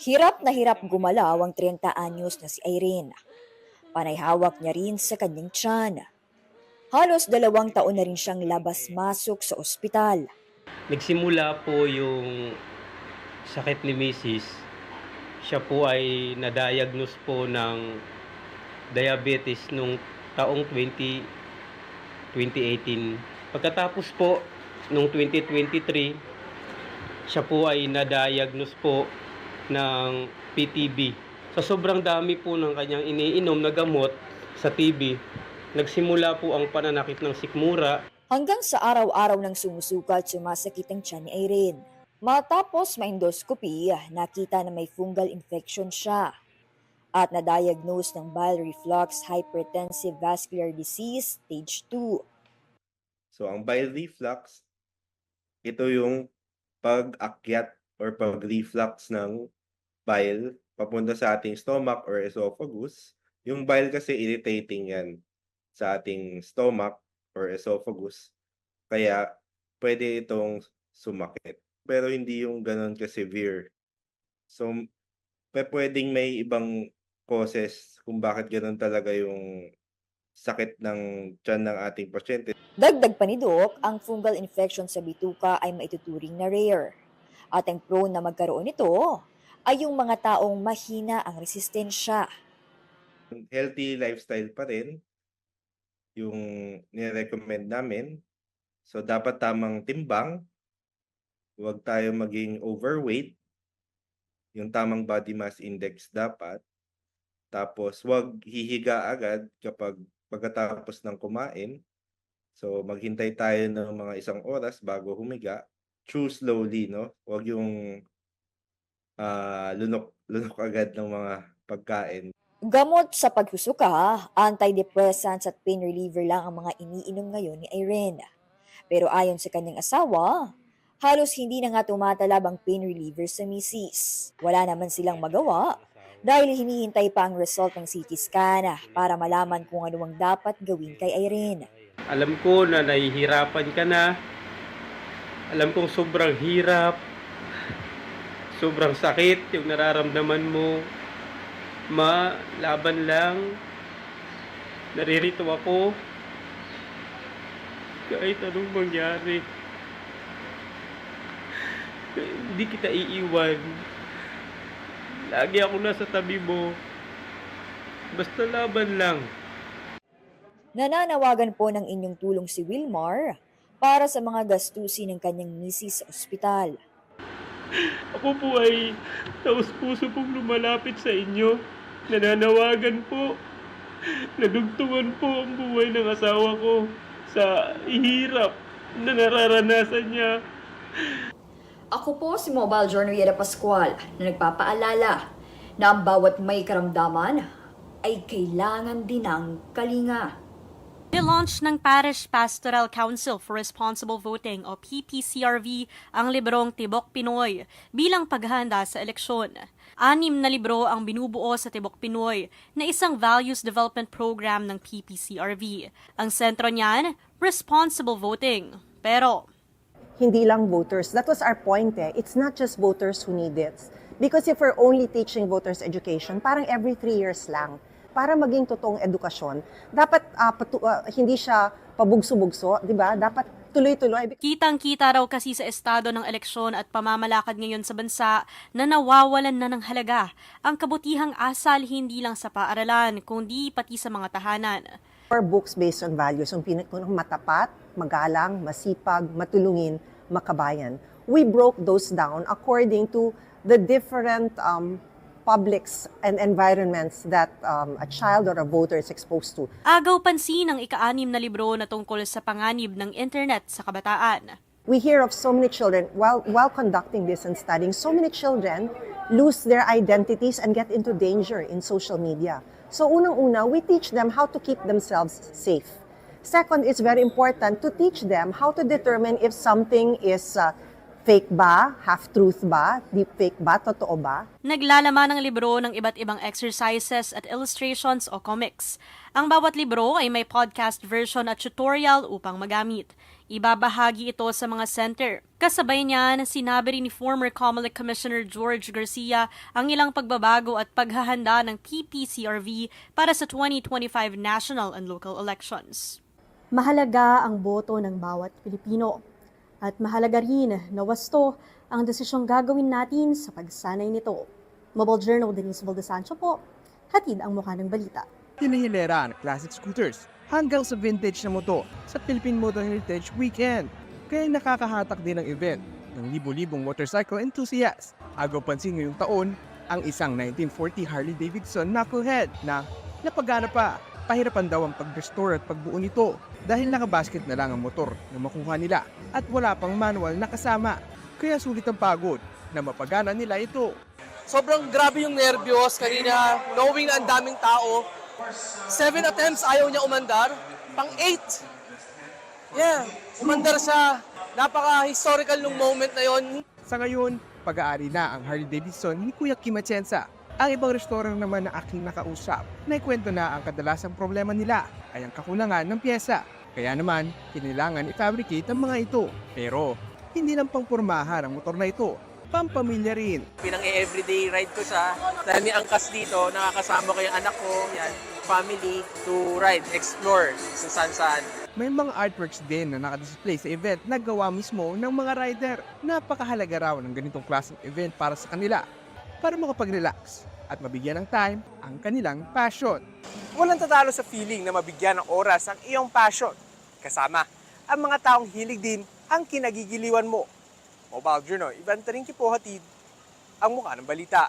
Hirap na hirap gumalaw ang 30 anyos na si Irene. Panay hawak niya rin sa kanyang tiyan. Halos 2 taon na rin siyang labas-masok sa ospital. Nagsimula po yung sakit ni Mrs. Siya po ay na-diagnose po ng diabetes nung taong 2018. Pagkatapos po nung 2023, siya po ay na-diagnose po ng PTB. Sa sobrang dami po ng kanyang iniinom na gamot sa TB, nagsimula po ang pananakit ng sikmura. Hanggang sa araw-araw nang sumusuka at sumasakit ang tiyan ni Irene. Matapos ma-endoscopy, nakita na may fungal infection siya at na-diagnose ng bile reflux hypertensive vascular disease stage 2. So ang bile reflux, ito yung pag-akyat or pag-reflux ng bile papunta sa ating stomach or esophagus. Yung bile kasi irritating yan sa ating stomach or esophagus. Kaya pwede itong sumakit. Pero hindi yung ganun ka-severe. So pwedeng may ibang causes kung bakit ganun talaga yung sakit ng tiyan ng ating pasyente. Dagdag pa ni Doc, ang fungal infection sa bituka ay maituturing na rare. At ang prone na magkaroon nito ay yung mga taong mahina ang resistensya. Healthy lifestyle pa rin yung nire-recommend namin. So dapat tamang timbang, huwag tayo maging overweight, yung tamang body mass index dapat. Tapos huwag hihiga agad pagkatapos ng kumain. So maghintay tayo ng mga 1 oras bago humiga. Chew slowly, no? Huwag yung lunok agad ng mga pagkain. Gamot sa paghusuka, antidepressants at pain reliever lang ang mga iniinom ngayon ni Irene. Pero ayon sa kanyang asawa, halos hindi na nga tumatalab ang pain reliever sa misis. Wala naman silang magawa dahil hinihintay pa ang result ng CT scan para malaman kung ano ang dapat gawin kay Irene. Alam ko na nahihirapan ka na. Alam kong sobrang hirap. Sobrang sakit yung nararamdaman mo. Laban lang. Naririto ako. Kahit anong mangyari. Hindi kita iiwan. Lagi ako nasa tabi mo. Basta laban lang. Nananawagan po ng inyong tulong si Wilmar para sa mga gastusin ng kanyang misis sa ospital. Ako po ay taus-puso pong lumalapit sa inyo. Nananawagan po. Nadugtungan po ang buhay ng asawa ko sa hirap na nararanasan niya. Ako po si Mobile Journal Pascual na nagpapaalala na ang bawat may karamdaman ay kailangan din ng kalinga. Nilaunch ng Parish Pastoral Council for Responsible Voting o PPCRV ang librong Tibok Pinoy bilang paghahanda sa eleksyon. 6 na libro ang binubuo sa Tibok Pinoy na isang values development program ng PPCRV. Ang sentro niyan, responsible voting. Pero hindi lang voters. That was our point eh. It's not just voters who need it. Because if we're only teaching voters education, parang every 3 years lang. Para maging totoong edukasyon, dapat hindi siya pabugso-bugso, di ba? Dapat tuloy-tuloy. Kitang-kita raw kasi sa estado ng eleksyon at pamamalakad ngayon sa bansa na nawawalan na ng halaga ang kabutihang asal hindi lang sa paaralan, kundi pati sa mga tahanan. For books based on values, yung pinakang matapat, magalang, masipag, matulungin, makabayan. We broke those down according to the different publics and environments that a child or a voter is exposed to. Agaw pansin ang ika-6 na libro na tungkol sa panganib ng internet sa kabataan. We hear of so many children, while conducting this and studying, so many children lose their identities and get into danger in social media. So unang-una, we teach them how to keep themselves safe. Second, it's very important to teach them how to determine if something is fake ba, half-truth ba, deepfake ba, totoo ba. Naglalaman ng libro ng iba't ibang exercises at illustrations o comics. Ang bawat libro ay may podcast version at tutorial upang magamit. Ibabahagi ito sa mga center. Kasabay niyan, sinabi rin ni former COMELEC Commissioner George Garcia ang ilang pagbabago at paghahanda ng PPCRV para sa 2025 national and local elections. Mahalaga ang boto ng bawat Pilipino. At mahalaga rin na wasto ang desisyong gagawin natin sa pagsanay nito. Mobile Journal, Denise Valdesancho po, hatid ang mukha ng balita. Hinahilera ang classic scooters hanggang sa vintage na motor sa Philippine Motor Heritage Weekend. Kaya nakakahatak din ang event ng libo-libong motorcycle enthusiasts. Agaw pansin ngayong taon ang isang 1940 Harley-Davidson knucklehead na napagana pa. Pahirapan daw ang pag-restore at pagbuo nito dahil nakabasket na lang ang motor na makuha nila at wala pang manual na kasama. Kaya sulit ang pagod na mapagana nila ito. Sobrang grabe yung nervyos kanina, knowing na ang daming tao. 7 attempts ayaw niya umandar, pang 8. Yeah, umandar siya. Napaka-historical nung moment na yon. Sa ngayon, pag-aari na ang Harley-Davidson ni Kuya Kim Atienza. Ang ibang restaurant naman na aking nakausap, naikwento na ang kadalasang problema nila ay ang kakulangan ng pyesa. Kaya naman, kailangan i-fabricate ang mga ito. Pero, hindi lang pangpormahan ang motor na ito, pampamilya rin. Pinang-everyday ride ko siya. Dahil may angkas dito, nakakasama ko yung anak ko, yan, family, to ride, explore sa saan-saan. May mga artworks din na nakadisplay sa event na gawa mismo ng mga rider. Napakahalaga raw ng ganitong klaseng event para sa kanila, para makapag-relax at mabigyan ng time ang kanilang passion. Walang tatalo sa feeling na mabigyan ng oras ang iyong passion. Kasama ang mga taong hilig din ang kinagigiliwan mo. Mobile Journal, Ivan Taringki po hatid ang mukha ng balita.